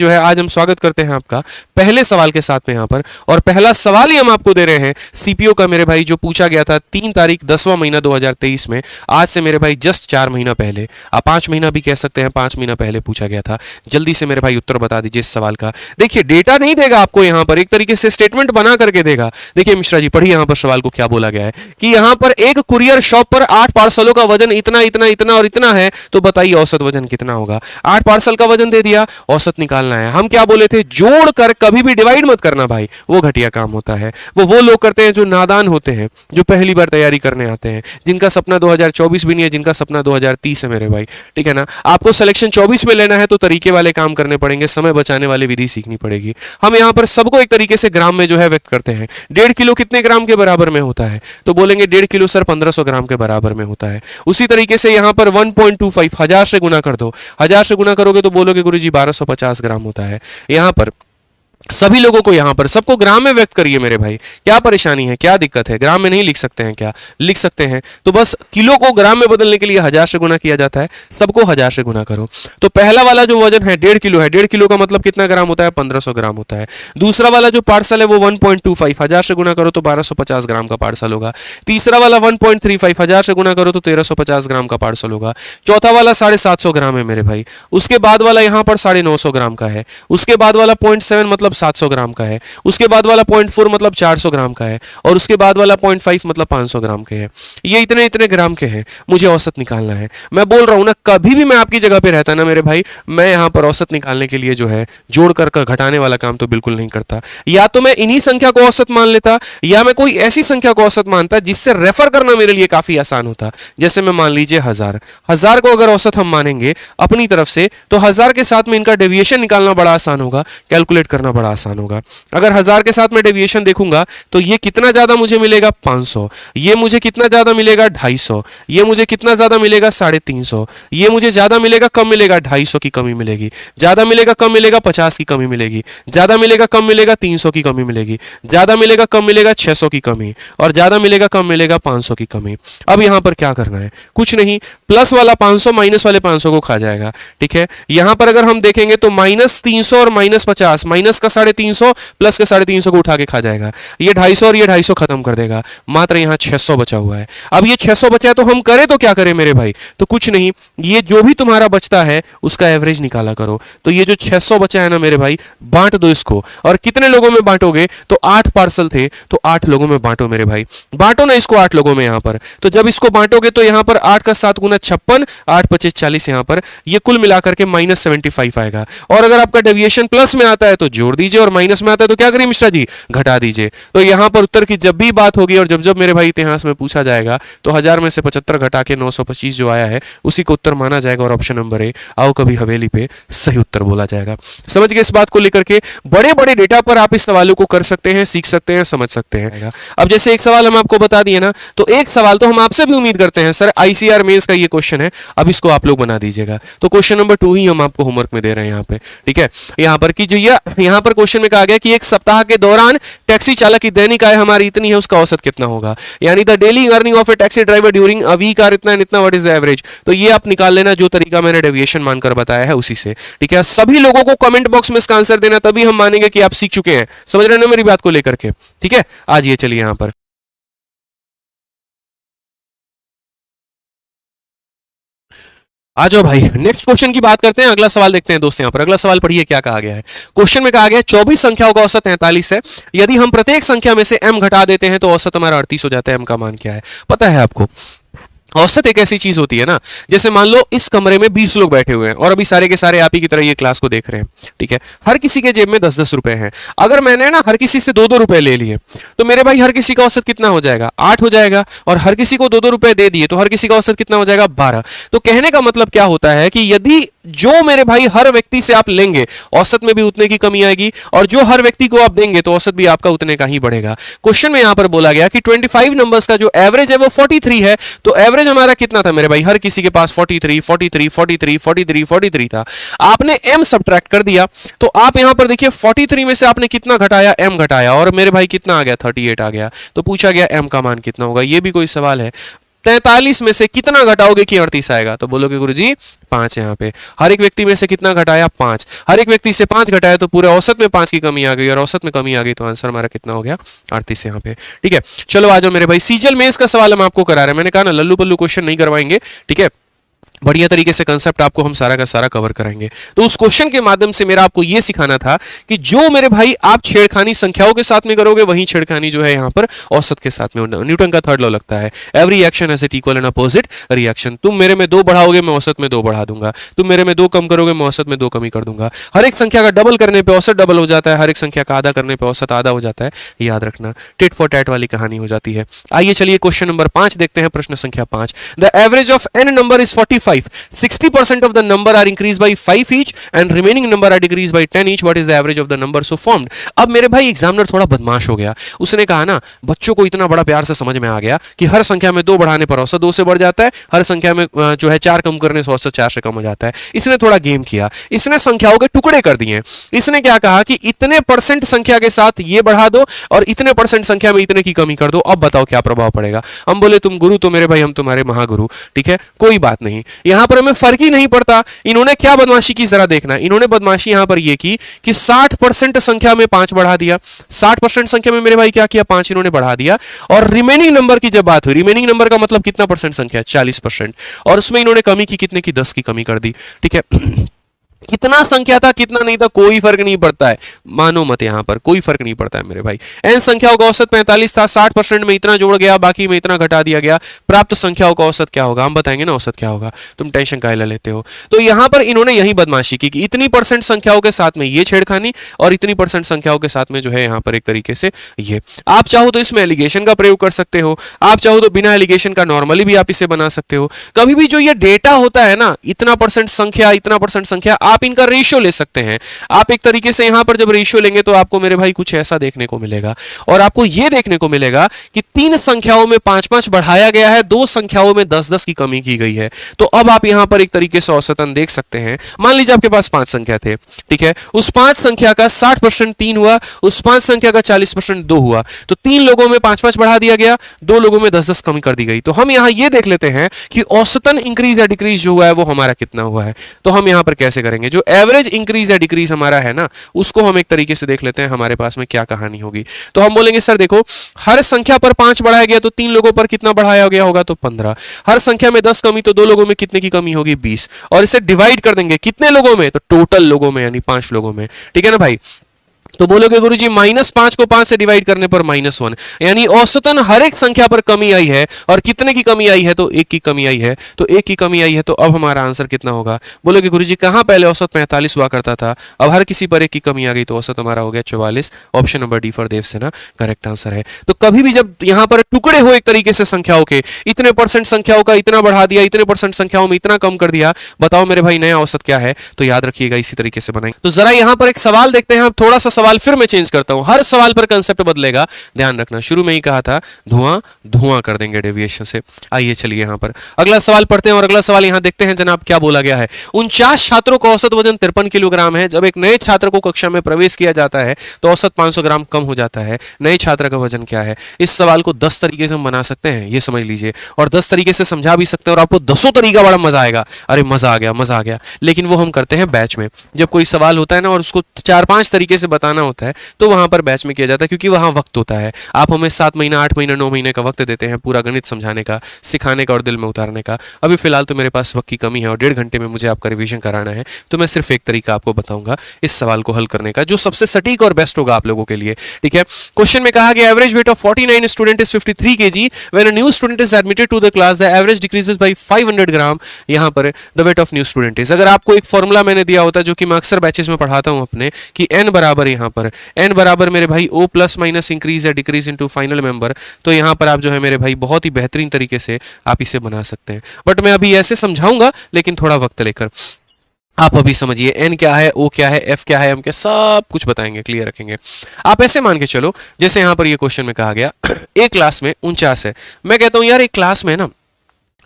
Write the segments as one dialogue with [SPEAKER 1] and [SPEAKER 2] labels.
[SPEAKER 1] जो है आज हम स्वागत करते हैं आपका पहले सवाल के साथ में यहाँ पर। और पहला सवाल ही हम आपको दे रहे हैं सीपीओ का मेरे भाई, जो पूछा गया था 3 तारीख 10वां महीना 2023 में। आज से मेरे भाई जस्ट 4 महीना पहले, आप 5 महीना भी कह सकते हैं, 5 महीना पहले पूछा गया था। जल्दी से मेरे भाई उत्तर बता दीजिए इस सवाल का। देखिए डेटा नहीं देगा आपको यहाँ पर, एक तरीके से स्टेटमेंट बना करके देगा। देखिए मिश्रा जी पढ़िए यहाँ पर सवाल को क्या बोला गया है कि यहाँ पर एक कुरियर शॉप पर 8 पार्सलों का वजन इतना इतना इतना और इतना है, तो बताइए औसत वजन कितना होगा। 8 पार्सल का वजन दे दिया, औसत निकालना है। हम क्या बोले थे, जोड़ कर कभी भी डिवाइड मत करना भाई, वो घटिया काम होता है। वो लोग करते हैं जो नादान होते हैं, जो पहली बार तैयारी करने आते हैं, जिनका सपना 2024 भी नहीं है, जिनका सपना 2030 है मेरे भाई, ठीक है ना। आपको सिलेक्शन 24 में लेना है तो तरीके वाले काम करने पड़ेंगे, समय बचाने वाली विधि सीखनी पड़ेगी। हम यहाँ पर सबको एक तरीके से ग्राम में जो है व्यक्त करते हैं। 1.5 किलो कितने ग्राम के बराबर में होता है, तो बोलेंगे 1.5 किलो सर 1500 ग्राम के बराबर में होता है। उसी तरीके से यहाँ पर 1.25 1000 से गुना कर दो, 1000 से गुना करोगे तो बोलोगे गुरुजी 1250 ग्राम होता है। यहाँ पर सभी लोगों को, यहां पर सबको ग्राम में व्यक्त करिए मेरे भाई। क्या परेशानी है, क्या दिक्कत है? ग्राम में नहीं लिख सकते हैं क्या? लिख सकते हैं। तो बस किलो को ग्राम में बदलने के लिए 1000 से गुना किया जाता है, सबको 1000 से गुना करो। तो पहला वाला जो वजन है 1.5 किलो है, 1.5 किलो का मतलब कितना ग्राम होता है? 1500 ग्राम होता है। दूसरा वाला जो पार्सल है वो 1.25, 1000 से गुना करो तो 1250 ग्राम का पार्सल होगा। तीसरा वाला 1.35, 1000 से गुना करो तो 1350 ग्राम का पार्सल होगा। चौथा वाला 750 ग्राम है मेरे भाई। उसके बाद वाला यहां पर 950 ग्राम का है। उसके बाद वाला 0.7 मतलब 700 ग्राम का है। उसके बाद वाला 0.4 मतलब 400 ग्राम का है। और उसके बाद वाला 0.5 मतलब 500 ग्राम के है। ये इतने इतने ग्राम के हैं, मुझे औसत निकालना है। मैं बोल रहा हूं ना, कभी भी मैं आपकी जगह पे रहता ना मेरे भाई, मैं यहां पर औसत निकालने के लिए जो है जोड़ कर घटाने वाला काम तो बिल्कुल नहीं करता। या तो मैं इन्हीं संख्या को औसत मान लेता, या मैं कोई ऐसी संख्या को औसत मानता जिससे रेफर करना मेरे लिए काफी आसान होता। जैसे मैं मान लीजिए 1000 को अगर औसत हम मानेंगे अपनी तरफ से, तो 1000 के साथ में इनका डेविएशन निकालना बड़ा आसान होगा, कैलकुलेट करना बड़ा आसान होगा। अगर 1000 के साथ में डेविएशन देखूंगा तो ये कितना ज्यादा मुझे मिलेगा? 500। ये मुझे कितना ज्यादा मिलेगा? 250। ये मुझे कितना ज्यादा मिलेगा? 350। ये मुझे ज्यादा मिलेगा कम मिलेगा? 250 की कमी मिलेगी। ज्यादा मिलेगा कम मिलेगा? 50 की कमी मिलेगी। ज्यादा मिलेगा कम मिलेगा? 300 की कमी मिलेगी। ज्यादा मिलेगा कम मिलेगा? 600 की कमी। और ज्यादा मिलेगा कम मिलेगा? 500 की कमी। अब यहां पर क्या करना है? कुछ नहीं, प्लस वाला 500 माइनस वाले 500 को खा जाएगा, ठीक है। यहां पर अगर हम देखेंगे तो -300 और -50, माइनस का 350 प्लस के 350 को उठा के खा जाएगा। ये 250 और ये 250 खत्म कर देगा। मात्र यहां 600 बचा हुआ है। अब ये 600 बचा है तो हम करें तो क्या करें मेरे भाई? तो कुछ नहीं, ये जो भी तुम्हारा बचता है उसका एवरेज निकाला करो। तो ये जो 600 बचा है ना मेरे भाई, बांट दो इसको। और कितने लोगों में बांटोगे? तो 8 पार्सल थे तो 8 लोगों में बांटो मेरे भाई। बांटो ना इसको 8 लोगों में यहां पर। तो जब इसको बांटोगे तो यहां पर 8 का 7 गुना 56, 8 25 40, यहां पर ये कुल मिलाकर के -75 आएगा। और अगर आपका डेविएशन प्लस में आता है तो जोड़ दीजिए, और माइनस में आता है तो क्या करिए मिश्रा जी? घटा दीजिए। तो यहां पर उत्तर की जब भी बात होगी और जब जब मेरे भाई इतिहास में पूछा जाएगा तो 1000 में से 75 घटा के 925 जो आया है उसी को उत्तर माना जाएगा। और ऑप्शन नंबर ए, आओ कभी हवेली पे, सही उत्तर बोला जाएगा। समझ गए इस बात को लेकर के? बड़े बड़े डेटा पर आप इस सवालों को कर सकते हैं, सीख सकते हैं, समझ सकते हैं। अब जैसे एक सवाल हम आपको बता दिए ना, तो एक सवाल तो हम आपसे भी उम्मीद करते हैं सर, आईसीआर मेंस का ये क्वेश्चन है, अब इसको आप लोग बना दीजिएगा। तो क्वेश्चन नंबर 2 ही हम आपको होमवर्क में दे रहे हैं यहाँ पे, ठीक है। यहाँ पर कि जो यहाँ पर क्वेश्चन में कहा गया कि एक सप्ताह के दौरान टैक्सी चालक की दैनिक आय हमारी इतनी है, उसका औसत कितना होगा? यानी the daily earning of a taxi driver during a week are इतना इतना, व्हाट इज द एवरेज? तो ये आप निकाल लेना, जो तरीका मैंने डेविएशन मानकर बताया है उसी से, ठीक है। सभी लोगों को कमेंट बॉक्स में इसका आंसर देना, तभी हम मानेंगे कि आप सीख चुके हैं। समझ रहे हैं ना मेरी बात को लेकर के? ठीक है, आज ये चलिए यहां पर आ जाओ भाई, नेक्स्ट क्वेश्चन की बात करते हैं। अगला सवाल देखते हैं दोस्त। यहां पर अगला सवाल पढ़िए क्या कहा गया है। क्वेश्चन में कहा गया 24 संख्याओं का औसत 43 है। यदि हम प्रत्येक संख्या में से m घटा देते हैं तो औसत हमारा 38 हो जाता है। m का मान क्या है पता है आपको? औसत एक ऐसी चीज होती है ना, जैसे मान लो इस कमरे में 20 लोग बैठे हुए हैं और अभी सारे के सारे आप ही की तरह ये क्लास को देख रहे हैं, ठीक है। हर किसी के जेब में 10-10 रुपए हैं। अगर मैंने ना हर किसी से 2-2 रुपए ले लिए तो मेरे भाई हर किसी का औसत कितना हो जाएगा? 8 हो जाएगा। और हर किसी को 2-2 रुपए दे दिए तो हर किसी का औसत कितना हो जाएगा? 12। तो कहने का मतलब क्या होता है कि यदि जो मेरे भाई हर व्यक्ति से आप लेंगे, औसत में भी उतने की कमी आएगी, और जो हर व्यक्ति को आप देंगे तो औसत भी आपका उतने का ही बढ़ेगा। क्वेश्चन में यहां पर बोला गया कि 25 नंबर्स का जो एवरेज है वो 43 है। तो एवरेज हमारा कितना था मेरे भाई? हर किसी के पास 43 43 43 43 43 था। आपने m सब्ट्रैक्ट कर दिया तो आप यहां पर देखिए 43 में से आपने कितना घटाया? m घटाया, और मेरे भाई कितना आ गया? 38 आ गया। तो पूछा गया m का मान कितना होगा? ये भी कोई सवाल है? 43 में से कितना घटाओगे कि 38 आएगा? तो बोलोगे गुरुजी 5 यहाँ पे। हर एक व्यक्ति में से कितना घटाया? 5। हर एक व्यक्ति से 5 घटाया तो पूरे औसत में 5 की कमी आ गई, और औसत में कमी आ गई तो आंसर हमारा कितना हो गया? 38 यहाँ पे। ठीक है, चलो आ जाओ मेरे भाई, सीजल मेंस का सवाल हम आपको करा रहे हैं। मैंने कहा ना लल्लू पल्लू क्वेश्चन नहीं करवाएंगे, ठीक है, बढ़िया तरीके से कंसेप्ट आपको हम सारा का सारा कवर कराएंगे। तो उस क्वेश्चन के माध्यम से मेरा आपको यह सिखाना था कि जो मेरे भाई आप छेड़खानी संख्याओं के साथ में करोगे, वहीं छेड़खानी जो है यहाँ पर औसत के साथ में। न्यूटन का थर्ड लॉ लगता है, every action has it equal and opposite reaction. तुम मेरे में 2 बढ़ाओगे, मैं औसत में 2 बढ़ा दूंगा। तुम मेरे में 2 कम करोगे, मैं औसत में 2 कमी कर दूंगा। हर एक संख्या का डबल करने पे औसत डबल हो जाता है, हर एक संख्या का आधा करने पे औसत आधा हो जाता है। याद रखना, टिट फॉर टैट वाली कहानी हो जाती है। आइए चलिए क्वेश्चन नंबर 5 देखते हैं, प्रश्न संख्या 5। The average of n number is 45, 60% of the number are increased by 5 each and remaining number are decreased by 10 each. What is the average of the number so formed? अब मेरे भाई examiner थोड़ा बदमाश हो गया। उसने कहा ना, बच्चों को इतना बड़ा प्यार से समझ में आ गया कि हर संख्या में 2 बढ़ाने पर औसत 2 से बढ़ जाता है, हर संख्या में जो है 4 कम करने से औसत 4 से कम हो जाता है। इसने थोड़ा गेम किया, इसने संख्याओं के टुकड़े कर दिए। इसने क्या कहा कि इतने परसेंट संख्या के साथ ये बढ़ा दो और इतने परसेंट संख्या में इतने की कमी कर दो। अब बताओ क्या प्रभाव पड़ेगा? हम बोले तुम गुरु तो मेरे भाई हम तुम्हारे महागुरु, ठीक है, कोई बात नहीं, यहां पर हमें फर्क ही नहीं पड़ता। इन्होंने क्या बदमाशी की जरा देखना। इन्होंने बदमाशी यहां पर ये की कि 60% संख्या में 5 बढ़ा दिया। 60% संख्या में मेरे भाई क्या किया? 5 इन्होंने बढ़ा दिया। और रिमेनिंग नंबर की जब बात हुई, रिमेनिंग नंबर का मतलब कितना परसेंट संख्या? 40%। और उसमें इन्होंने कमी की कितने की? 10 की कमी कर दी। ठीक है, कितना संख्या था कितना नहीं था कोई फर्क नहीं पड़ता है, मानो मत, यहां पर कोई फर्क नहीं पड़ता है मेरे भाई। n संख्याओं का औसत 45 था, 60% में इतना जोड़ गया, बाकी में इतना घटा दिया गया। प्राप्त संख्याओं का औसत क्या होगा? हम बताएंगे ना औसत क्या होगा, तुम टेंशन काहे लेते हो। तो यहां पर इन्होंने यही बदमाशी की कि इतनी परसेंट संख्याओं के साथ में ये छेड़खानी और इतनी परसेंट संख्याओं के साथ में जो है यहां पर एक तरीके से ये। आप चाहो तो इसमें एलिगेशन का प्रयोग कर सकते हो, आप चाहो तो बिना एलिगेशन का नॉर्मली भी आप इसे बना सकते हो। कभी भी जो ये डेटा होता है ना, इतना परसेंट संख्या इतना परसेंट संख्या, आप इनका रेशियो ले सकते हैं। आप एक तरीके से यहां पर जब रेशियो लेंगे तो आपको मेरे भाई कुछ ऐसा देखने को मिलेगा, और आपको यह देखने को मिलेगा कि 3 संख्याओं में 5-5 बढ़ाया गया है, 2 संख्याओं में 10-10 की कमी की गई है। तो अब आप यहां पर एक तरीके से औसतन देख सकते हैं। मान लीजिए आपके पास 5 संख्या थे, ठीक है, उस 5 संख्या का 60% 3 हुआ, उस 5 संख्या का 40% 2 हुआ। तो 3 लोगों में 5-5 बढ़ा दिया गया, 2 लोगों में 10-10 कमी कर दी गई। तो हम यहां यह देख लेते हैं कि औसतन इंक्रीज या डिक्रीज जो हुआ है वो हमारा कितना हुआ है। तो हम यहां पर कैसे करेंगे, जो एवरेज इंक्रीज या डिक्रीज हमारा है ना, उसको हम एक तरीके से देख लेते हैं हमारे पास में क्या कहानी होगी। तो हम बोलेंगे सर देखो, हर संख्या पर 5 बढ़ाया गया तो 3 लोगों पर कितना बढ़ाया गया होगा? तो 15। हर संख्या में 10 कमी तो 2 लोगों में कितने की कमी होगी? 20। और इसे डिवाइड कर देंगे कितने लोगों में? तो टोटल लोगों में, यानी 5 लोगों में। ठीक है ना भाई। तो बोलोगे गुरुजी -5 को 5 से डिवाइड करने पर -1, यानी औसतन हर एक संख्या पर कमी आई है। और कितने की कमी आई है? तो 1 की कमी आई है। तो 1 की कमी आई है, तो अब हमारा आंसर कितना होगा? बोलोगे गुरुजी कहां पहले औसत 45 हुआ करता था, अब हर किसी पर 1 की कमी आ गई, तो औसत हमारा हो गया 44। Option number D for Devsena correct answer है। तो कभी भी जब यहां पर टुकड़े हो एक तरीके से संख्याओं के, इतने परसेंट संख्याओं का इतना बढ़ा दिया, इतने परसेंट संख्याओं में इतना कम कर दिया, बताओ मेरे भाई नया औसत क्या है? तो याद रखिएगा इसी तरीके से बनाएंगे। तो जरा यहां पर एक सवाल देखते हैं। थोड़ा सा सवाल फिर मैं चेंज करता हूं, हर सवाल पर कंसेप्ट बदलेगा, ध्यान रखना। शुरू में ही कहा था धुआं धुआं कर देंगे डेविएशन से। आइए चलिए यहां पर अगला सवाल पढ़ते हैं, और अगला सवाल यहां देखते हैं जनाब क्या बोला गया है। 49 छात्रों का औसत वजन 53 किलोग्राम है। जब एक नए छात्र को कक्षा में प्रवेश किया जाता है तो औसत 500 ग्राम कम हो जाता है। नए छात्र का वजन क्या है? इस सवाल को 10 तरीके से हम बना सकते हैं, ये समझ लीजिए, और 10 तरीके से समझा भी सकते हैं, और आपको 10 तरीका बड़ा मजा आएगा। अरे मजा आ गया, मजा आ गया। लेकिन वो हम करते हैं बैच में। जब कोई सवाल होता है ना और उसको 4-5 तरीके से बताना होता है तो वहां पर बैच में किया जाता है, क्योंकि वहां वक्त होता है। आप हमें 7 महीना 8 महीना 9 महीने का वक्त देते हैं पूरा गणित समझाने का, सिखाने का और दिल में उतारने का। अभी फिलहाल तो मेरे पास वक्त की कमी है और 1.5 घंटे में मुझे आपका रिवीजन कराना है। तो मैं सिर्फ एक तरीका आपको बताऊंगा इस सवाल को हल करने का, जो सबसे सटीक और बेस्ट होगा आप लोगों के लिए। ठीक है, क्वेश्चन में कहा गया average weight of 49 student is 53 kg when a new student is admitted to the class, the average decreases by 500 gram. यहां पर the weight of new student is, अगर आपको एक फॉर्मूला मैंने दिया होता है जो कि मैं अक्सर बैचेस में पढ़ाता हूं अपने, कि n बराबर, यहां पर n बराबर मेरे भाई O प्लस माइनस इंक्रीज या डिक्रीज इनटू फाइनल मेंबर, तो यहां पर आप जो है मेरे भाई बहुत ही बेहतरीन तरीके से आप इसे बना सकते हैं। बट मैं अभी ऐसे समझाऊंगा लेकिन थोड़ा वक्त लेकर। आप अभी समझिए n क्या है, O क्या है, F क्या है, M क्या, सब कुछ बताएंगे, क्लियर रखेंगे। आप ऐसे मान के चलो जैसे यहां पर ये क्वेश्चन में कहा गया एक क्लास में 49 है। मैं कहता हूं यार एक क्लास में ना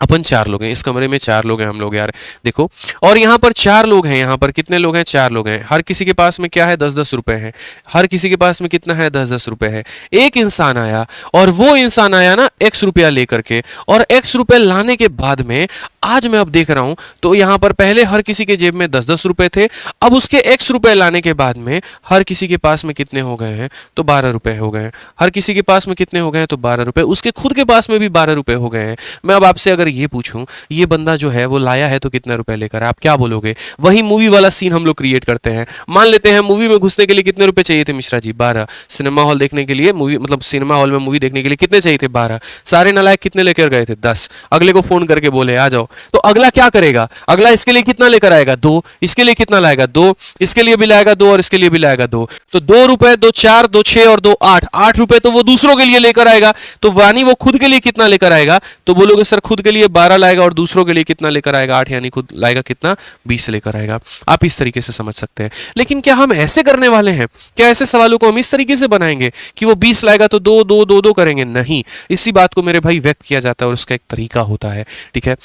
[SPEAKER 1] अपन 4 लोग हैं इस कमरे में, 4 लोग हैं हम लोग यार, देखो। और यहाँ पर 4 लोग हैं, यहाँ पर कितने लोग हैं, 4 लोग हैं। हर किसी के पास में क्या है, 10-10 रुपए है। हर किसी के पास में कितना है, 10-10 रुपए है। एक इंसान आया और वो इंसान आया ना x रुपया लेकर के, और x रुपए लाने के बाद में आज मैं अब देख रहा हूं तो यहाँ पर पहले हर किसी के जेब में 10-10 रुपए थे, अब उसके x रुपए लाने के बाद में हर किसी के पास में कितने हो गए हैं, तो 12 रुपए हो गए हैं। हर किसी के पास में कितने हो गए हैं, तो 12 रुपए। उसके खुद के पास में भी 12 रुपए हो गए हैं। मैं अब आपसे अगर ये पूछूं, ये बंदा जो है वो लाया है तो कितने रुपए लेकर, आप क्या बोलोगे? वही मूवी वाला सीन हम लोग क्रिएट करते हैं। मान लेते हैं मूवी में घुसने के लिए कितने रुपए चाहिए थे मिश्रा जी, 12। सिनेमा हॉल देखने के लिए मूवी, मतलब सिनेमा हॉल में मूवी देखने के लिए कितने चाहिए थे, 12। सारे नालायक कितने लेकर गए थे, 10। अगले को फोन करके बोले आ जाओ, तो अगला क्या करेगा, अगला इसके लिए कितना लेकर आएगा, 2। इसके लिए कितना लाएगा, 2। इसके लिए भी लाएगा 2 और इसके लिए भी लाएगा 2। तो 2 रुपए, 2 4, 2 6 और 2 8, 8 रुपए तो वो दूसरों के लिए लेकर आएगा। तो वानी वो खुद के लिए कितना लेकर आएगा, तो बोलोगे सर खुद के लिए 12 लाएगा और दूसरों के लिए कितना लेकर आएगा, 8, यानी खुद लाएगा कितना, 20 लेकर आएगा। आप इस तरीके से समझ सकते हैं। लेकिन क्या हम ऐसे करने वाले हैं, क्या ऐसे सवालों को हम इस तरीके से बनाएंगे कि वो 20 लाएगा तो 2 2 2 2 करेंगे? नहीं, इसी बात को मेरे भाई व्यक्त किया जाता है और उसका एक तरीका होता है, ठीक है।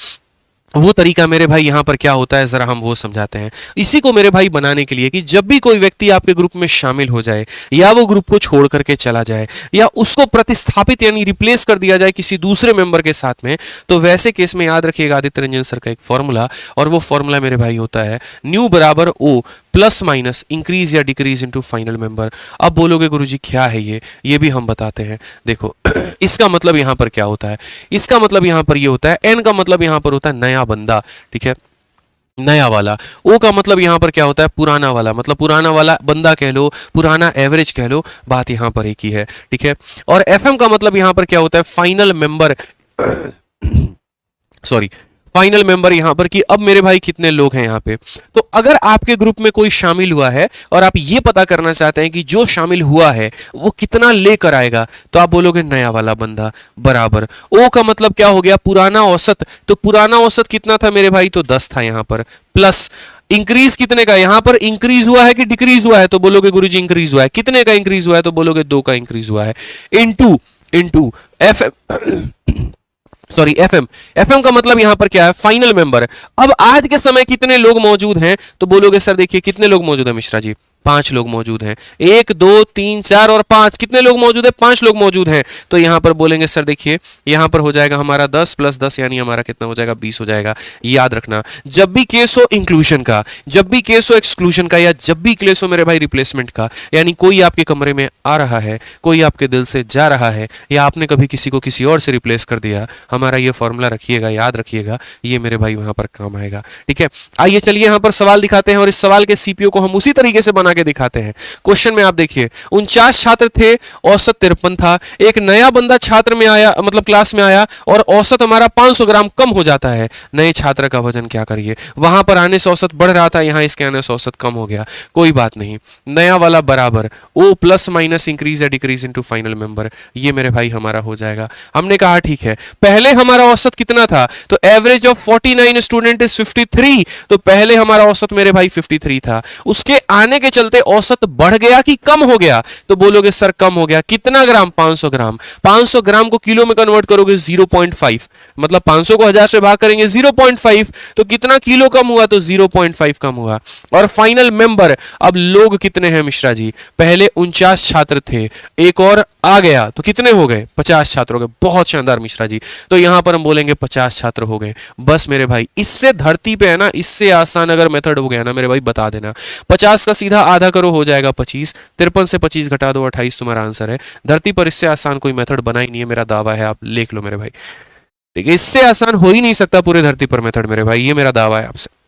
[SPEAKER 1] वो तरीका मेरे भाई यहाँ पर क्या होता है, जरा हम वो समझाते हैं। इसी को मेरे भाई बनाने के लिए कि जब भी कोई व्यक्ति आपके ग्रुप में शामिल हो जाए, या वो ग्रुप को छोड़ करके चला जाए, या उसको प्रतिस्थापित यानी रिप्लेस कर दिया जाए किसी दूसरे मेंबर के साथ में, तो वैसे केस में याद रखिएगा आदित्य रंजन सर का एक फॉर्मूला, और वो फॉर्मूला मेरे भाई होता है न्यू बराबर ओ प्लस माइनस इंक्रीज या डिक्रीज इनटू फाइनल मेंबर। अब बोलोगे गुरुजी क्या है ये भी हम बताते हैं। देखो इसका मतलब यहां पर क्या होता है, इसका मतलब यहां पर ये होता है, एन का मतलब यहां पर होता है नया बंदा, ठीक है, नया वाला। ओ का मतलब यहां पर क्या होता है, पुराना वाला, मतलब पुराना वाला बंदा कह लो, पुराना एवरेज कह लो, बात यहां पर एक ही है, ठीक है। और एफएम का मतलब यहां पर क्या होता है, final member sorry, final member यहां पर कि अब मेरे भाई कितने लोग हैं यहां पे। तो अगर आपके ग्रुप में कोई शामिल हुआ है और आप ये पता करना चाहते हैं कि जो शामिल हुआ है वो कितना लेकर आएगा, तो आप बोलोगे नया वाला बंदा बराबर। ओ का मतलब क्या हो गया, पुराना औसत। तो पुराना औसत कितना था मेरे भाई, तो 10 था यहां पर, प्लस इंक्रीज कितने का, यहां पर इंक्रीज हुआ है कि डिक्रीज हुआ है, तो बोलोगे गुरुजी इंक्रीज हुआ है। कितने का इंक्रीज हुआ है, तो बोलोगे 2 का इंक्रीज हुआ है। इनटू एफएम का मतलब यहां पर क्या है, फाइनल मेंबर। अब आज के समय कितने लोग मौजूद हैं, तो बोलोगे सर देखिए कितने लोग मौजूद हैं मिश्रा जी, 5 लोग मौजूद हैं। 1 2 3 4 और 5, कितने लोग मौजूद है, 5 लोग मौजूद हैं। तो यहां पर बोलेंगे सर देखिए यहां पर हो जाएगा हमारा 10 + 10 यानी हमारा कितना हो जाएगा, 20 हो जाएगा। याद रखना जब भी केस हो इंक्लूजन का, जब भी केस हो एक्सक्लूजन का, या जब भी केस हो मेरे भाई रिप्लेसमेंट का, यानी कोई आपके कमरे में आ रहा है, कोई आपके दिल से जा रहा है, या आपने कभी किसी को किसी और से रिप्लेस कर दिया, हमारा ये फॉर्मूला रखिएगा, याद रखिएगा, ये मेरे भाई वहां पर काम आएगा, ठीक है। आइए चलिए यहां पर सवाल दिखाते हैं और इस सवाल के सीपीओ को हम उसी तरीके से बना के दिखाते हैं। क्वेश्चन में आप देखिए 49 छात्र थे, औसत 53 था। एक नया बंदा छात्र में आया, मतलब क्लास में आया, और औसत हमारा 500 ग्राम कम हो जाता है। नए छात्र का वजन क्या करिए, वहां पर आने से औसत बढ़ रहा था, यहां इसके आने से औसत कम हो गया, कोई बात नहीं। नया वाला बराबर ओ प्लस माइनस इंक्रीज या डिक्रीज इनटू फाइनल मेंबर, ये मेरे भाई हमारा हो जाएगा। हमने कहा ठीक है, पहले हमारा औसत कितना था, तो एवरेज ऑफ 49 स्टूडेंट इज 53, तो पहले हमारा औसत मेरे भाई 53 था। उसके आने के चलते औसत बढ़ गया कि कम हो गया, तो बोलोगे सर कम हो गया। कितना ग्राम, 500 ग्राम। 500 ग्राम को किलो में कन्वर्ट करोगे 0.5, मतलब 500 को 1000 से भाग करेंगे 0.5, तो कितना किलो कम हुआ, तो 0.5 कम हुआ। और फाइनल मेंबर, अब लोग कितने हैं मिश्रा जी, पहले 49 छात्र थे, एक और आ गया तो कितने हो गए, 50 छात्र हो गए। बहुत शानदार मिश्रा जी, तो यहां पर हम बोलेंगे 50 छात्र हो गए। बस मेरे भाई इससे धरती पे है ना, इससे आसान अगर मेथड हो गया ना मेरे भाई बता देना। 50 का सीधा आधा करो हो जाएगा 25, 53 से 25 घटा दो 28 तुम्हारा आंसर है। धरती पर इससे आसान कोई मेथड बना ही नहीं है, मेरा दावा है, आप लिख लो मेरे भाई, ठीक है। इससे आसान हो ही नहीं सकता पूरे धरती पर मेथड मेरे भाई, ये मेरा दावा है आपसे।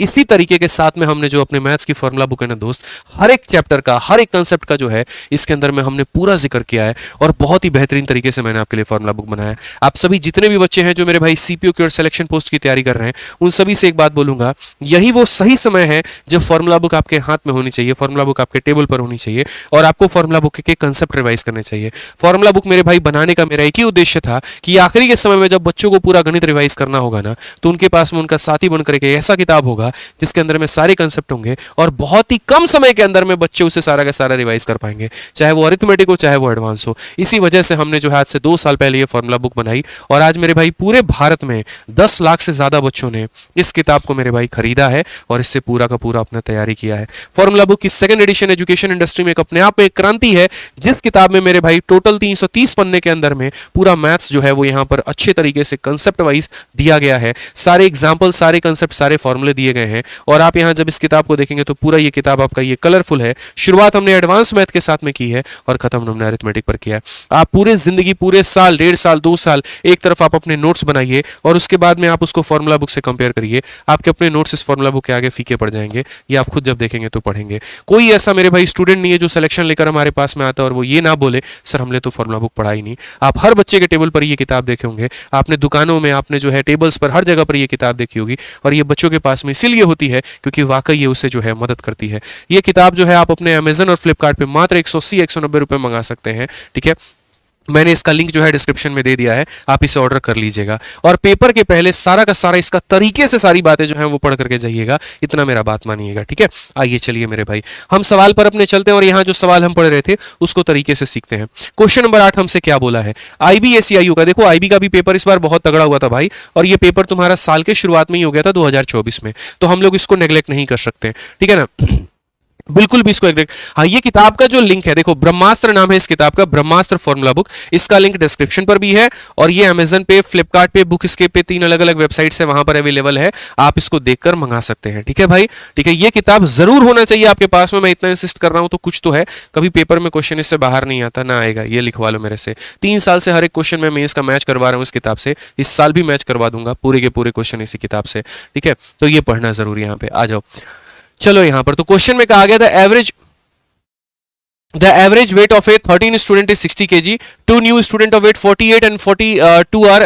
[SPEAKER 1] इसी तरीके के साथ में हमने जो अपने मैथ्स की फॉर्मूला बुक है ना दोस्त, हर एक चैप्टर का, हर एक कंसेप्ट का जो है इसके अंदर में हमने पूरा जिक्र किया है, और बहुत ही बेहतरीन तरीके से मैंने आपके लिए फॉर्मूला बुक बनाया है। आप सभी जितने भी बच्चे हैं जो मेरे भाई सीपीओ की और सिलेक्शन पोस्ट की तैयारी कर रहे हैं, उन सभी से एक बात बोलूंगा, यही वो सही समय है जब फॉर्मूला बुक आपके हाथ में होनी चाहिए, फॉर्मूला बुक आपके टेबल पर होनी चाहिए, और आपको फॉर्मूला बुक के कंसेप्ट रिवाइज करने चाहिए। फॉर्मूला बुक मेरे भाई बनाने का मेरा एक ही उद्देश्य था कि आखिरी के समय में जब बच्चों को पूरा गणित रिवाइज करना होगा ना, तो उनके पास में उनका साथी बनकर एक ऐसा किताब होगा जिसके अंदर में सारे कंसेप्ट होंगे और बहुत ही कम समय के अंदर में बच्चे उसे सारा का सारा रिवाइज कर पाएंगे, चाहे वो अरिथमेटिक हो चाहे वो एडवांस हो। इसी वजह से हमने जो है आज से 2 साल पहले ये फॉर्मूला बुक बनाई और आज मेरे भाई पूरे भारत में 10 लाख से ज्यादा बच्चों ने इस किताब को मेरे भाई खरीदा है और इससे पूरा का पूरा अपना तैयारी किया है। फॉर्मूला बुक की सेकंड एडिशन एजुकेशन इंडस्ट्री में एक अपने आप में एक क्रांति है, जिस किताब में मेरे भाई टोटल 330 पन्ने के अंदर में पूरा मैथ्स जो है वो यहाँ पर अच्छे तरीके से कंसेप्ट वाइज दिया गया है। सारे एग्जाम्पल, सारे कंसेप्ट, सारे फॉर्मूले दिए गए हैं और आप यहाँ जब इस किताब को देखेंगे तो पूरा ये किताब आपका ये कलरफुल है। शुरुआत हमने एडवांस मैथ के साथ में की है और खत्म हमने अरिथमेटिक पर किया है। आप पूरे जिंदगी, पूरे साल, 1.5 साल, 2 साल एक तरफ आप अपने नोट्स बनाइए और उसके बाद में आप उसको फॉर्मूला बुक से कंपेयर करिए। आपके अपने नोट्स इस फॉर्मूला बुक के आगे फीके पड़ जाएंगे, ये आप खुद जब देखेंगे तो पढ़ेंगे। कोई ऐसा मेरे भाई स्टूडेंट नहीं है जो सिलेक्शन लेकर हमारे पास में आता है और वो ये ना बोले सर हमने तो फॉर्मूला बुक पढ़ा ही नहीं। आप हर बच्चे के टेबल पर ये किताब देखे होंगे, आपने दुकानों में, आपने जो है टेबल्स पर, हर जगह पर ये किताब देखी होगी और ये बच्चों के पास में इसीलिए होती है क्योंकि वाकई ये उसे जो है मदद करती है। ये किताब जो है आप अपने अमेजन और फ्लिपकार्ट पे मात्र 180 190 रुपए मंगा सकते हैं, ठीक है। मैंने इसका लिंक जो है डिस्क्रिप्शन में दे दिया है, आप इसे ऑर्डर कर लीजिएगा और पेपर के पहले सारा का सारा इसका तरीके से सारी बातें जो हैं वो पढ़ करके जाइएगा, इतना मेरा बात मानिएगा, ठीक है। आइए चलिए मेरे भाई हम सवाल पर अपने चलते हैं और यहाँ जो सवाल हम पढ़ रहे थे उसको तरीके से सीखते हैं। क्वेश्चन नंबर 8 हमसे क्या बोला है, IBSCIU का। देखो IB का भी पेपर इस बार बहुत तगड़ा हुआ था भाई और ये पेपर तुम्हारा साल के शुरुआत में ही हो गया था 2024 में, तो हम लोग इसको नेग्लेक्ट नहीं कर सकते, ठीक है ना, बिल्कुल भी इसको एग्रेक्ट। हाँ, ये किताब का जो लिंक है, देखो ब्रह्मास्त्र नाम है इस किताब का, ब्रह्मास्त्र फॉर्मूला बुक, इसका लिंक डिस्क्रिप्शन पर भी है और ये अमेजन पे, फ्लिपकार्ट पे, बुक स्केप पे 3 अलग अलग वेबसाइट्स है, वहां पर अवेलेबल है, आप इसको देखकर मंगा सकते हैं, ठीक है भाई, ठीक है। ये किताब जरूर होना चाहिए आपके पास में, मैं इतना इंसिस्ट कर रहा हूं तो कुछ तो है, कभी पेपर में क्वेश्चन इससे बाहर नहीं आता ना आएगा, ये लिखवा लो मेरे से। 3 साल से हर एक क्वेश्चन में इसका मैच करवा रहा हूँ इस किताब से, इस साल भी मैच करवा दूंगा पूरे के पूरे क्वेश्चन इसी किताब से, ठीक है। तो ये पढ़ना जरूर, यहाँ पे आ जाओ। चलो यहाँ पर तो क्वेश्चन में कहा गया था the average weight of a 13 student is 60 kg. 2 new student of weight 48 and 42 are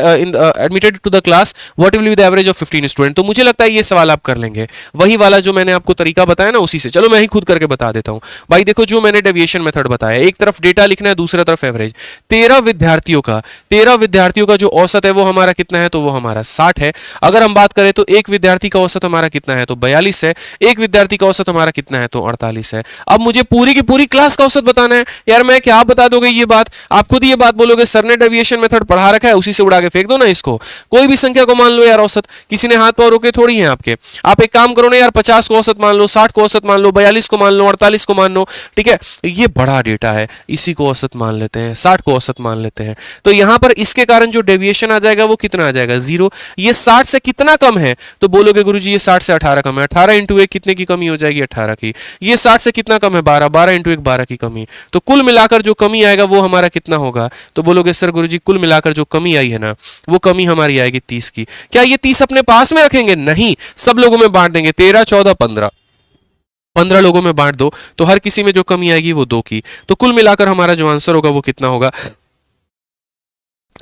[SPEAKER 1] admitted to the class. What will be the average of 15 student? तो मुझे लगता है ये सवाल आप कर लेंगे, वही वाला जो मैंने आपको तरीका बताया ना उसी से। चलो मैं ही खुद करके बता देता हूँ भाई। देखो जो मैंने डेविएशन मेथड बताया, एक तरफ डेटा लिखना है, दूसरी तरफ एवरेज। 13 विद्यार्थियों का जो औसत है वो हमारा कितना है, तो वो हमारा 60 है। अगर हम बात करें तो एक विद्यार्थी का औसत हमारा कितना है, तो 42 है। एक विद्यार्थी का औसत हमारा कितना है, तो 48 है। अब मुझे पूरी की पूरी क्लास का औसत बताना है यार, मैं क्या, आप बता दोगे ये बात, आप खुद ये बात बोलोगे सर ने डेविएशन मेथड पढ़ा रखा है, उसी से उड़ा के फेंक दो ना इसको। कोई भी संख्या को मान लो यार औसत, किसी ने हाथ पांव रोके थोड़ी है आपके। आप एक काम करो ना यार, 50 को औसत मान लो, 60 को औसत मान लो, 42 को मान लो, 48 को मान लो, ठीक है। ये बड़ा डेटा है, इसी को औसत मान लेते हैं, 60 को औसत मान लेते हैं। तो यहां पर इसके कारण जो डेविएशन आ जाएगा वो कितना आ जाएगा, 0। ये 60 से कितना कम है, तो बोलोगे गुरुजी ये 60 से 18 कम है। 18 इंटू 1 कितने की कमी हो जाएगी, 18 की। ये 60 से कितना कम है, 12। 12 इंटू 1 12 की कमी। तो कुल मिलाकर जो कमी आएगा वो हमारा कितना होगा, तो बोलोगे सर गुरुजी कुल मिलाकर जो कमी आई है ना वो कमी हमारी आएगी 30 की। क्या ये 30 अपने पास में रखेंगे, नहीं, सब लोगों में बांट देंगे। 13 14 15 लोगों में बांट दो तो हर किसी में जो कमी आएगी वो 2 की। तो कुल मिलाकर हमारा जो आंसर होगा वो कितना होगा,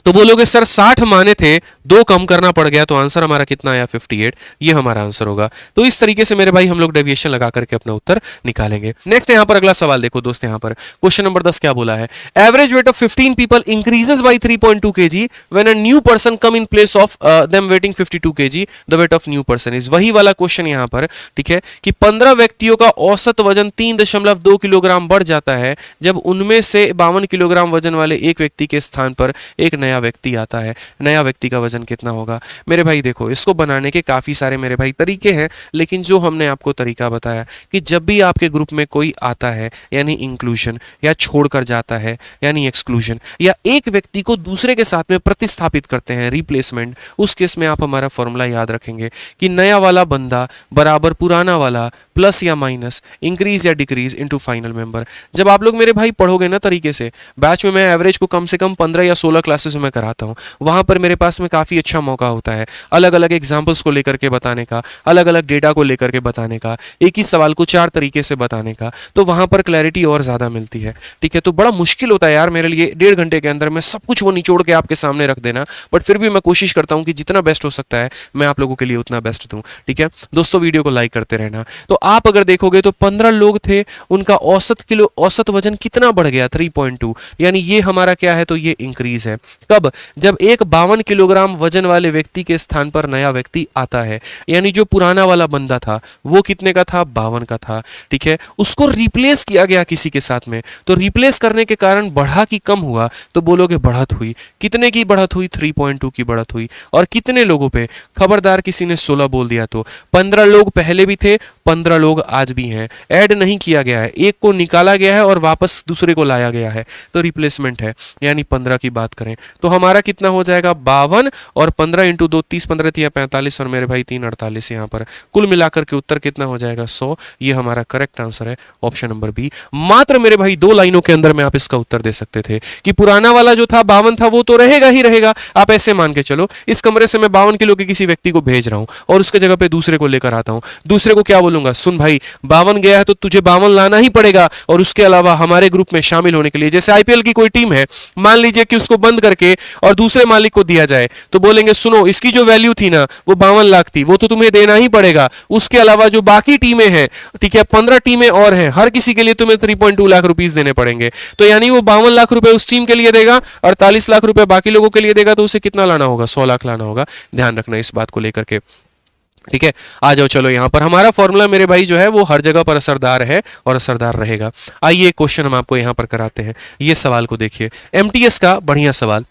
[SPEAKER 1] तो बोलोगे सर 60 माने थे, 2 कम करना पड़ गया, तो आंसर हमारा कितना आया, 58। ये हमारा आंसर होगा। तो इस तरीके से मेरे भाई हम लोग डेविएशन लगा करके अपना उत्तर निकालेंगे। नेक्स्ट यहाँ पर अगला सवाल देखो दोस्त, यहाँ पर क्वेश्चन नंबर 10 क्या बोला है, average weight of 15 people increases by 3.2 kg when a new person come in place of them waiting 52 kg, the weight of new person is. वही वाला क्वेश्चन यहाँ पर, ठीक है, कि 15 व्यक्तियों का औसत वजन 3.2 किलोग्राम बढ़ जाता है जब उनमें से 52 किलोग्राम वजन वाले एक व्यक्ति के स्थान पर एक नया व्यक्ति आता है। नया व्यक्ति का वजन कितना होगा मेरे भाई। देखो इसको बनाने के काफी सारे मेरे भाई तरीके हैं, लेकिन जो हमने आपको तरीका बताया कि जब भी आपके ग्रुप में कोई आता है यानी इंक्लूजन, या छोड़कर जाता है यानी एक्सक्लूजन, या एक व्यक्ति को दूसरे के साथ में प्रतिस्थापित करते हैं रिप्लेसमेंट, उस केस में आप हमारा फॉर्मूला याद रखेंगे कि नया वाला बंदा बराबर पुराना वाला प्लस या माइनस इंक्रीज या डिक्रीज इनटू फाइनल मेंबर। जब आप लोग मेरे भाई पढ़ोगे ना तरीके से, बैच में मैं एवरेज को कम से कम 15 या 16 क्लासेस में कराता हूँ, वहां पर मेरे पास में काफी अच्छा मौका होता है अलग अलग एग्जांपल्स को लेकर के बताने का, अलग अलग डेटा को लेकर के बताने का, एक ही सवाल को 4 तरीके से बताने का, तो वहां पर क्लैरिटी और ज्यादा मिलती है, ठीक है। तो बड़ा मुश्किल होता है यार मेरे लिए 1.5 घंटे के अंदर मैं सब कुछ वो निचोड़ के आपके सामने रख देना, बट फिर भी मैं कोशिश करता हूं कि जितना बेस्ट हो सकता है मैं आप लोगों के लिए उतना बेस्ट दूं, ठीक है दोस्तों। वीडियो को लाइक करते रहना। तो आप अगर देखोगे तो 15 लोग थे, उनका औसत वजन कितना बढ़ गया, 3.2, यानी ये हमारा क्या है, तो ये इंक्रीज है। कब? जब एक 52 किलोग्राम वजन वाले व्यक्ति के स्थान पर नया व्यक्ति आता है, यानी जो पुराना वाला बंदा था वो कितने का था? 52 का था। ठीक है, उसको रिप्लेस किया गया किसी के साथ में, तो रिप्लेस करने के कारण बढ़ा कि कम हुआ? तो बोलोगे बढ़त हुई। कितने की बढ़त हुई? 3.2 की बढ़त हुई। और कितने लोगों पे? खबरदार किसी ने 16 बोल दिया तो 15 लोग पहले भी थे, 15 लोग आज भी हैं। ऐड नहीं किया गया है, एक को निकाला गया है और वापस दूसरे को लाया गया है, तो रिप्लेसमेंट है। यानी 15 की बात करें तो हमारा कितना हो जाएगा? 52 और 15 इंटू 2 30, 15 या 45 और मेरे भाई 3 48। यहाँ पर कुल मिलाकर के उत्तर कितना हो जाएगा? 100। ये हमारा करेक्ट आंसर है ऑप्शन नंबर बी। मात्र मेरे भाई 2 लाइनों के अंदर में आप इसका उत्तर दे सकते थे कि पुराना वाला जो था 52 था वो तो रहेगा ही रहेगा। आप ऐसे मान के चलो, इस कमरे से मैं 52 किलो के किसी व्यक्ति को भेज रहा हूं और उसके जगह पे दूसरे को लेकर आता हूं। दूसरे को क्या बोलूंगा? सुन भाई, 52 गया है तो तुझे 52 लाना ही पड़ेगा, और उसके अलावा हमारे ग्रुप में शामिल होने के लिए, जैसे आईपीएल की कोई टीम है, मान लीजिए कि उसको बंद करके और दूसरे मालिक को दिया जाए, तो बोलेंगे सुनो, इसकी जो वैल्यू थी ना वो 52 लाख थी, वो तो तुम्हें देना ही पड़ेगा। उसके अलावा जो बाकी टीमें हैं, ठीक है, 15 टीमें और हैं, हर किसी के लिए तुम्हें 3.2 लाख रुपीस देने पड़ेंगे। तो यानी वो 52 लाख रुपए उस टीम के लिए देगा, 48 लाख रुपए बाकी लोगों के लिए देगा, तो उसे कितना लाना होगा? 100 लाख लाना होगा। ध्यान रखना इस बात को लेकर के। ठीक है, आ जाओ चलो यहां पर हमारा फॉर्मूला मेरे भाई जो है वो हर जगह पर असरदार है और असरदार रहेगा। आइए क्वेश्चन हम आपको यहां पर कराते हैं। ये सवाल को देखिए, एमटीएस का बढ़िया सवाल।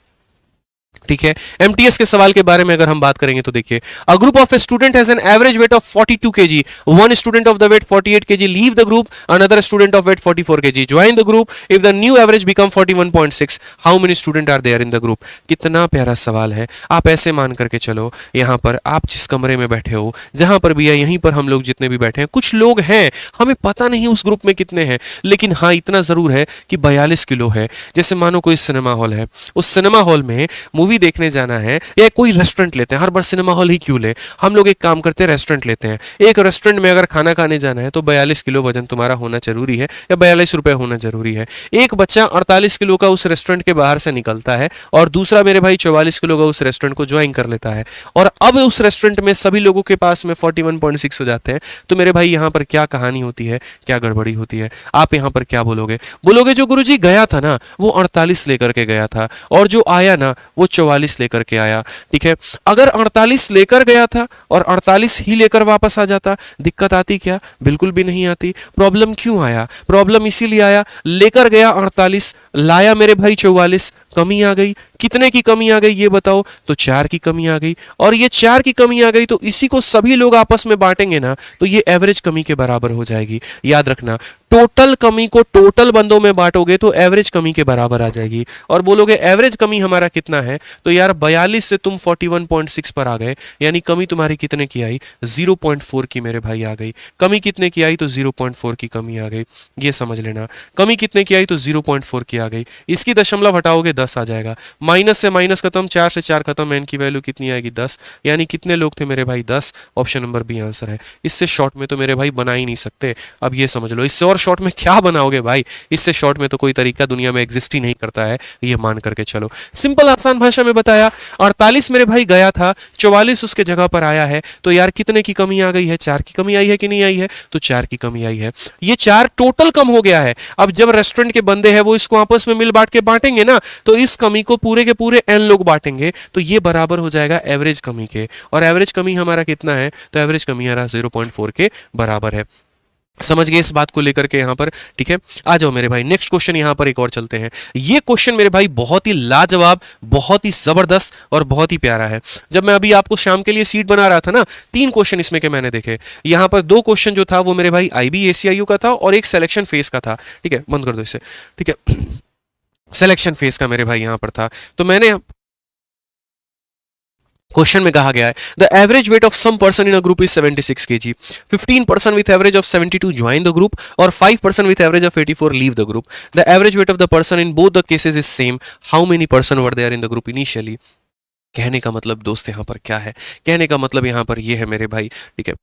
[SPEAKER 1] ठीक है, एमटीएस के सवाल के बारे में अगर हम बात करेंगे तो देखिए, a group of a student has an average weight of 42 kg, one student of the weight 48 kg leave the group, another student of weight 44 kg join the group, if the new average become 41.6, how many student are there in the group. कितना प्यारा सवाल है। आप ऐसे मान करके चलो, यहां पर आप जिस कमरे में बैठे हो, जहां पर भी है, यहीं पर हम लोग जितने भी बैठे हैं, कुछ लोग हैं, हमें पता नहीं उस ग्रुप में कितने हैं, लेकिन हाँ इतना जरूर है कि 42 किलो है। जैसे मानो कोई सिनेमा हॉल है, उस सिनेमा हॉल में मूवी देखने जाना है, या कोई रेस्टोरेंट लेते हैं, हर बार सिनेमा हॉल ही क्यों ले, हम लोग एक काम करते हैं, रेस्टोरेंट लेते हैं। एक रेस्टोरेंट में अगर खाना खाने जाना है तो 42 किलो वजन तुम्हारा होना जरूरी है, या 42 रुपए होना जरूरी है। एक बच्चा 48 किलो का उस रेस्टोरेंट के बाहर से निकलता है और दूसरा मेरे भाई 44 किलो का उस रेस्टोरेंट को ज्वाइन कर लेता है, और अब उस रेस्टोरेंट में सभी लोगों के पास में 41.6 हो जाते हैं। तो मेरे भाई यहाँ पर क्या कहानी होती है, क्या गड़बड़ी होती है? आप यहाँ पर क्या बोलोगे? बोलोगे जो गुरुजी गया था ना वो 48 लेकर के गया था, और जो आया ना वो 44 लेकर के आया। ठीक है, अगर 48 लेकर गया था और 48 ही लेकर वापस आ जाता, दिक्कत आती क्या? बिल्कुल भी नहीं आती। प्रॉब्लम क्यों आया? प्रॉब्लम इसीलिए आया, लेकर गया 48, लाया मेरे भाई 44, कमी आ गई। कितने की कमी आ गई ये बताओ? तो 4 की कमी आ गई, और ये 4 की कमी आ गई तो इसी को सभी लोग आपस में बांटेंगे ना, तो ये एवरेज कमी के बराबर हो जाएगी। याद रखना, टोटल कमी को टोटल बंदों में बांटोगे तो एवरेज कमी के बराबर आ जाएगी। और बोलोगे एवरेज कमी हमारा कितना है, तो यार 42 से तुम 41.6 पर आ गए, यानी कमी तुम्हारी कितने की आई? 0.4 की मेरे भाई आ गई। कमी कितने की आई? तो 0.4 की कमी आ गई। ये समझ लेना, कमी कितने की आई? तो 0.4 की आ गई। इसकी दशमलव हटाओगे 10 आ जाएगा, माइनस से माइनस खत्म, 4 से 4 खत्म, एन की वैल्यू कितनी आएगी? 10। यानी कितने लोग थे मेरे भाई? 10। ऑप्शन नंबर बी आंसर है। इससे शॉर्ट में तो मेरे भाई बना ही नहीं सकते। अब ये समझ लो, इससे और शॉर्ट में क्या बनाओगे भाई? इससे शॉर्ट में तो कोई तरीका दुनिया में एग्जिस्ट ही नहीं करता है, ये मान करके चलो। सिंपल आसान भाषा में बताया, 48 मेरे भाई गया था, 44 उसके जगह पर आया है, तो यार कितने की कमी आ गई है? 4 की कमी आई है कि नहीं आई है? तो 4 की कमी आई है। ये 4 टोटल कम हो गया है। अब जब रेस्टोरेंट के बंदे हैं वो इसको आपस में मिल बांट के बांटेंगे ना, तो इस कमी को पूरे के पूरे एन लोग बांटेंगे, तो ये बराबर हो जाएगा एवरेज कमी के। और एवरेज कमी हमारा कितना है? तो एवरेज कमी हमारा 0.4 के बराबर है। समझ गए इस बात को लेकर के यहां पर? ठीक है, आ जाओ मेरे भाई नेक्स्ट क्वेश्चन यहां पर एक और चलते हैं। ये क्वेश्चन मेरे भाई बहुत ही लाजवाब, बहुत ही जबरदस्त और बहुत ही प्यारा है। जब मैं अभी आपको शाम के लिए सीट बना रहा था ना, 3 क्वेश्चन इसमें के मैंने देखे। यहां पर 2 क्वेश्चन जो था वो मेरे भाई आईबी एसीआईयू का था और एक सिलेक्शन फेस का था। ठीक है, बंद कर दो इसे। ठीक है, सिलेक्शन फेस का मेरे भाई यहां पर था। तो मैंने क्वेश्चन में कहा गया है the average weight of some person in a group is 76 kg, 15% with average of 72 join the group और 5% with average of 84 leave the group. The average weight of the person in both the cases is same, how many person were there in the group initially. कहने का मतलब दोस्त यहां पर क्या है? कहने का मतलब यहां पर ये है मेरे भाई, ठीक है,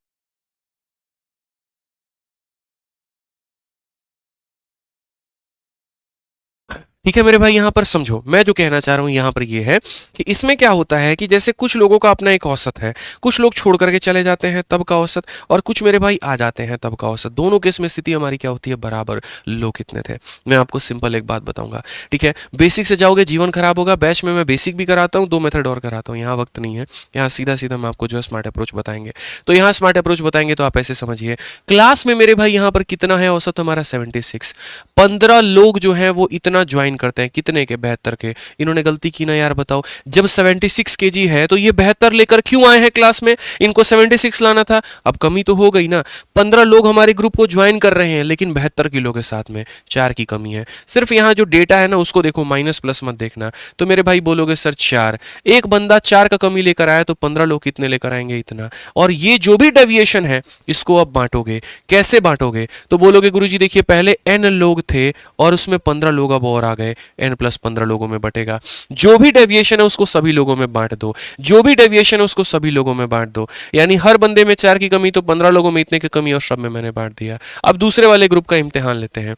[SPEAKER 1] ठीक है मेरे भाई, यहाँ पर समझो मैं जो कहना चाह रहा हूँ यहाँ पर ये है कि इसमें क्या होता है कि जैसे कुछ लोगों का अपना एक औसत है, कुछ लोग छोड़ करके चले जाते हैं तब का औसत, और कुछ मेरे भाई आ जाते हैं तब का औसत। दोनों केस में स्थिति हमारी क्या होती है, बराबर। लोग कितने थे, मैं आपको सिंपल एक बात बताऊंगा। ठीक है, बेसिक से जाओगे जीवन खराब होगा। बैच में मैं बेसिक भी कराता हूँ, 2 मेथड और कराता हूँ, यहाँ वक्त नहीं है, यहाँ सीधा सीधा मैं आपको जो है स्मार्ट अप्रोच बताएंगे। तो यहाँ स्मार्ट अप्रोच बताएंगे तो आप ऐसे समझिए, क्लास में मेरे भाई यहाँ पर कितना है औसत हमारा 76। 15 लोग जो है वो इतना ज्वाइन करते हैं, कितने के, 72 के। इन्होंने गलती की ना यार, बताओ जब 76 केजी है तो ये 72 लेकर क्यों आए हैं क्लास में, इनको 76 लाना था। अब कमी तो हो गई ना, 15 लोग हमारे ग्रुप को ज्वाइन कर रहे हैं लेकिन 72 किलो के साथ में 4 की कमी है। सिर्फ यहाँ जो डेटा है ना उसको देखो, माइनस प्लस मत देखना। तो मेरे भाई बोलोगे सर 4, एक बंदा 4 का कमी लेकर आया तो 15 लोग कितने लेकर आएंगे, इतना। और ये जो भी डेविएशन है इसको अब बांटोगे, कैसे बांटोगे, तो बोलोगे गुरुजी देखिए पहले n लोग थे और उसमें 15 लोग अब और आ गए, n प्लस 15 लोगों में बटेगा। जो भी डेविएशन है उसको सभी लोगों में बांट दो, जो भी डेविएशन है उसको सभी लोगों में बांट दो। यानी हर बंदे में 4 की कमी तो 15 लोगों में इतने की कमी और सब में मैंने बांट दिया। अब दूसरे वाले ग्रुप का इम्तिहान लेते हैं,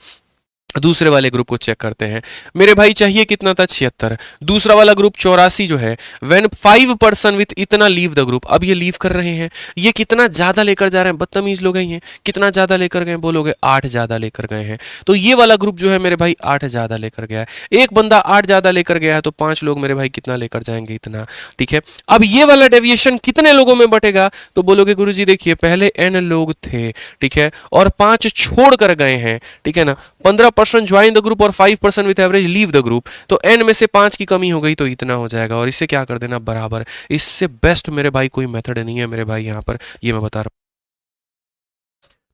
[SPEAKER 1] दूसरे वाले ग्रुप को चेक करते हैं। मेरे भाई चाहिए कितना था, 76। दूसरा वाला ग्रुप 84 जो है, व्हेन 5 पर्सन विथ इतना लीव द ग्रुप। अब ये लीव कर रहे हैं, ये कितना ज्यादा लेकर जा रहे हैं, बदतमीज लोग हैं। कितना ज्यादा लेकर गए, बोलोगे 8 ज्यादा लेकर गए हैं। तो ये वाला ग्रुप जो है मेरे भाई 8 ज्यादा लेकर गया है। एक बंदा 8 ज्यादा लेकर गया है तो 5 लोग मेरे भाई कितना लेकर जाएंगे, इतना। ठीक है, अब ये वाला डेविएशन कितने लोगों में बटेगा, तो बोलोगे गुरुजी देखिए पहले n लोग थे, ठीक है, और 5 छोड़ कर गए हैं, ठीक है ना। 15% ज्वाइन द ग्रुप और 5% with average leave the group, तो n में से 5 की कमी हो गई तो इतना हो जाएगा, और इससे क्या कर देना, बराबर। इससे बेस्ट मेरे भाई कोई मेथड नहीं है मेरे भाई, यहाँ पर ये मैं बता रहा हूँ।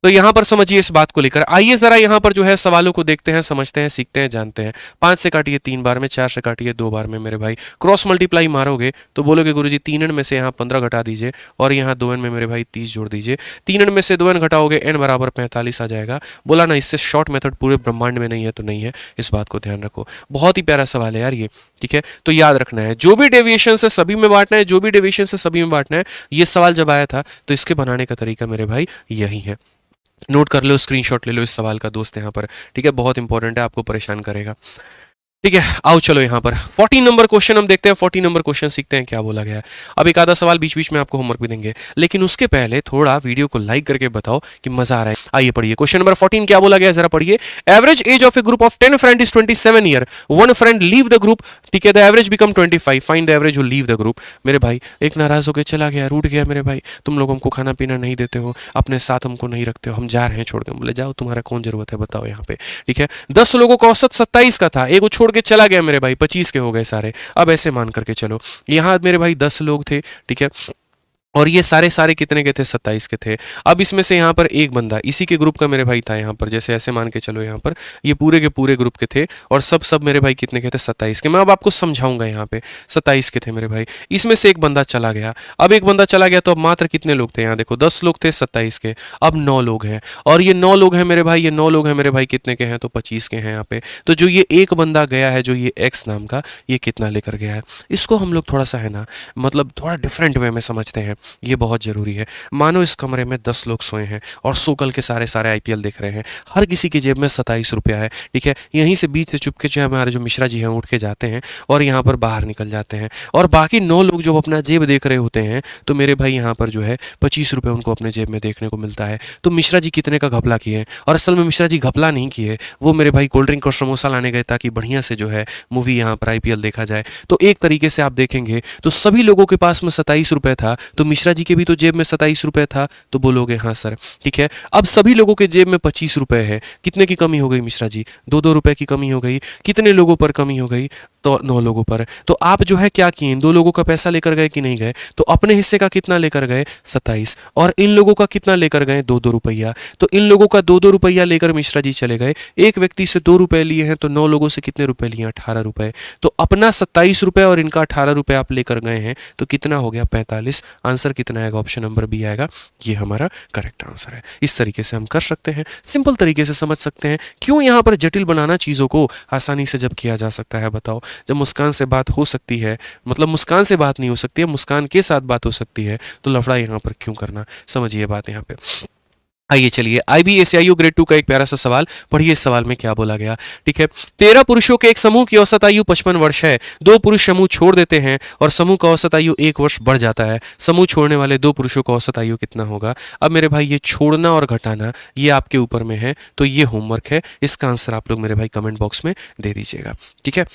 [SPEAKER 1] तो यहां पर समझिए इस बात को लेकर। आइए जरा यहां पर जो है सवालों को देखते हैं, समझते हैं, सीखते हैं, जानते हैं। 5 से काटिए 3 बार में, 4 से काटिए 2 बार में मेरे भाई। क्रॉस मल्टीप्लाई मारोगे तो बोलोगे गुरुजी 3n में से यहाँ 15 घटा दीजिए और यहाँ 2n में मेरे भाई 30 जोड़ दीजिए। 3n में से 2n घटाओगे n बराबर 45 आ जाएगा। बोला ना इससे शॉर्ट मेथड पूरे ब्रह्मांड में नहीं है तो नहीं है, इस बात को ध्यान रखो। बहुत ही प्यारा सवाल है यार ये, ठीक है। तो याद रखना है, जो भी डेविएशन से सभी में बांटना है, जो भी डेविएशन से सभी में बांटना है। ये सवाल जब आया था तो इसके बनाने का तरीका मेरे भाई यही है। नोट कर लो, स्क्रीनशॉट ले लो इस सवाल का दोस्त यहाँ पर, ठीक है। बहुत इंपॉर्टेंट है, आपको परेशान करेगा, ठीक है। आओ चलो यहाँ पर 14 नंबर क्वेश्चन हम देखते हैं। 14 नंबर क्वेश्चन सीखते हैं क्या बोला गया है। अब एक आधा सवाल बीच बीच में आपको होमवर्क भी देंगे, लेकिन उसके पहले थोड़ा वीडियो को लाइक करके बताओ कि मजा आ रहा है। आइए पढ़िए क्वेश्चन नंबर 14 क्या बोला गया है, जरा पढ़िए। Average age of A group of 10 friend is 27 year, 1 friend leave the group, ठीक है। The average become 25, find the average who leave the group. मेरे भाई एक नाराज होकर चला गया, रूठ गया, मेरे भाई तुम लोग हमको खाना पीना नहीं देते हो, अपने साथ हमको नहीं रखते हो, हम जा रहे हैं छोड़ के। बोले जाओ, तुम्हारा कौन जरूरत है बताओ यहाँ पे, ठीक है। 10 लोगों का औसत 27 का था, एक वो छोड़ के चला गया मेरे भाई, 25 के हो गए सारे। अब ऐसे मान करके चलो, यहां मेरे भाई 10 लोग थे, ठीक है, और ये सारे सारे कितने के थे, 27 के थे। अब इसमें से यहाँ पर एक बंदा इसी के ग्रुप का मेरे भाई था, यहाँ पर जैसे ऐसे मान के चलो, यहाँ पर ये पूरे के पूरे ग्रुप के थे और सब मेरे भाई कितने के थे, 27 के। मैं अब आपको समझाऊंगा, यहाँ पे 27 के थे मेरे भाई। इसमें से एक बंदा चला गया, अब एक बंदा चला गया तो अब मात्र कितने लोग थे, यहाँ देखो 10 लोग थे 27 के, अब 9 लोग हैं, और ये 9 लोग हैं मेरे भाई, ये 9 लोग हैं मेरे भाई कितने के हैं, तो 25 के हैं यहाँ पे। तो जो ये एक बंदा गया है, जो ये एक्स नाम का, ये कितना लेकर गया है, इसको हम लोग थोड़ा सा है ना, मतलब थोड़ा डिफरेंट वे में समझते हैं, ये बहुत जरूरी है। मानो इस कमरे में 10 लोग सोए हैं और सो कल के सारे आईपीएल देख रहे हैं, हर किसी की जेब में 27 रुपया है, ठीक है। यहीं से बीच से चुपके जो है हमारे जो मिश्रा जी हैं उठ के जाते हैं और यहाँ पर बाहर निकल जाते हैं, और बाकी 9 लोग जो अपना जेब देख रहे होते हैं, तो मेरे भाई यहाँ पर जो है 25 रुपये उनको अपने जेब में देखने को मिलता है। तो मिश्रा जी कितने का घपला किए, और असल में मिश्रा जी घपला नहीं किए, वो मेरे भाई कोल्ड ड्रिंक और समोसा लाने गए ताकि बढ़िया से जो है मूवी यहाँ पर आईपीएल देखा जाए। तो एक तरीके से आप देखेंगे तो सभी लोगों के पास में 27 रुपये था, तो मिश्रा जी के भी तो जेब में 27 रुपये था, तो बोलोगे हाँ सर, ठीक है। अब सभी लोगों के जेब में 25 रुपये है, कितने की कमी हो गई मिश्रा जी, 2-2 रुपये की कमी हो गई। कितने लोगों पर कमी हो गई, तो 9 लोगों पर। तो आप जो है क्या किए, 2 लोगों का पैसा लेकर गए कि नहीं गए, तो अपने हिस्से का कितना लेकर गए, 27, और इन लोगों का कितना लेकर गए, 2-2 रुपया। तो इन लोगों का 2-2 रुपया लेकर मिश्रा जी चले गए, एक व्यक्ति से 2 रुपए लिए हैं, तो 9 लोगों से कितने रुपए लिए, 18 रुपए। तो अपना 27 रुपये और इनका 18 रुपये आप लेकर गए हैं, तो कितना हो गया, 45। आंसर कितना आएगा, ऑप्शन नंबर बी आएगा, ये हमारा करेक्ट आंसर है। इस तरीके से हम कर सकते हैं, सिंपल तरीके से समझ सकते हैं। क्यों यहाँ पर जटिल बनाना चीज़ों को, आसानी से जब किया जा सकता है, बताओ। जब मुस्कान से बात हो सकती है, मतलब मुस्कान से बात नहीं हो सकती है, मुस्कान के साथ बात हो सकती है, तो लफड़ा यहाँ पर क्यों करना, समझिए बात यहाँ पे। आइए चलिए IBACIU ग्रेड 2 का एक प्यारा सा सवाल पढ़िए। इस सवाल में क्या बोला गया, ठीक है। 13 पुरुषों के एक समूह की औसत आयु 55 वर्ष है। 2 पुरुष समूह छोड़ देते हैं और समूह का औसत आयु 1 वर्ष बढ़ जाता है। समूह छोड़ने वाले 2 पुरुषों का औसत आयु कितना होगा। अब मेरे भाई ये छोड़ना और घटाना ये आपके ऊपर में है, तो ये होमवर्क है। इसका आंसर आप लोग मेरे भाई कमेंट बॉक्स में दे दीजिएगा, ठीक है।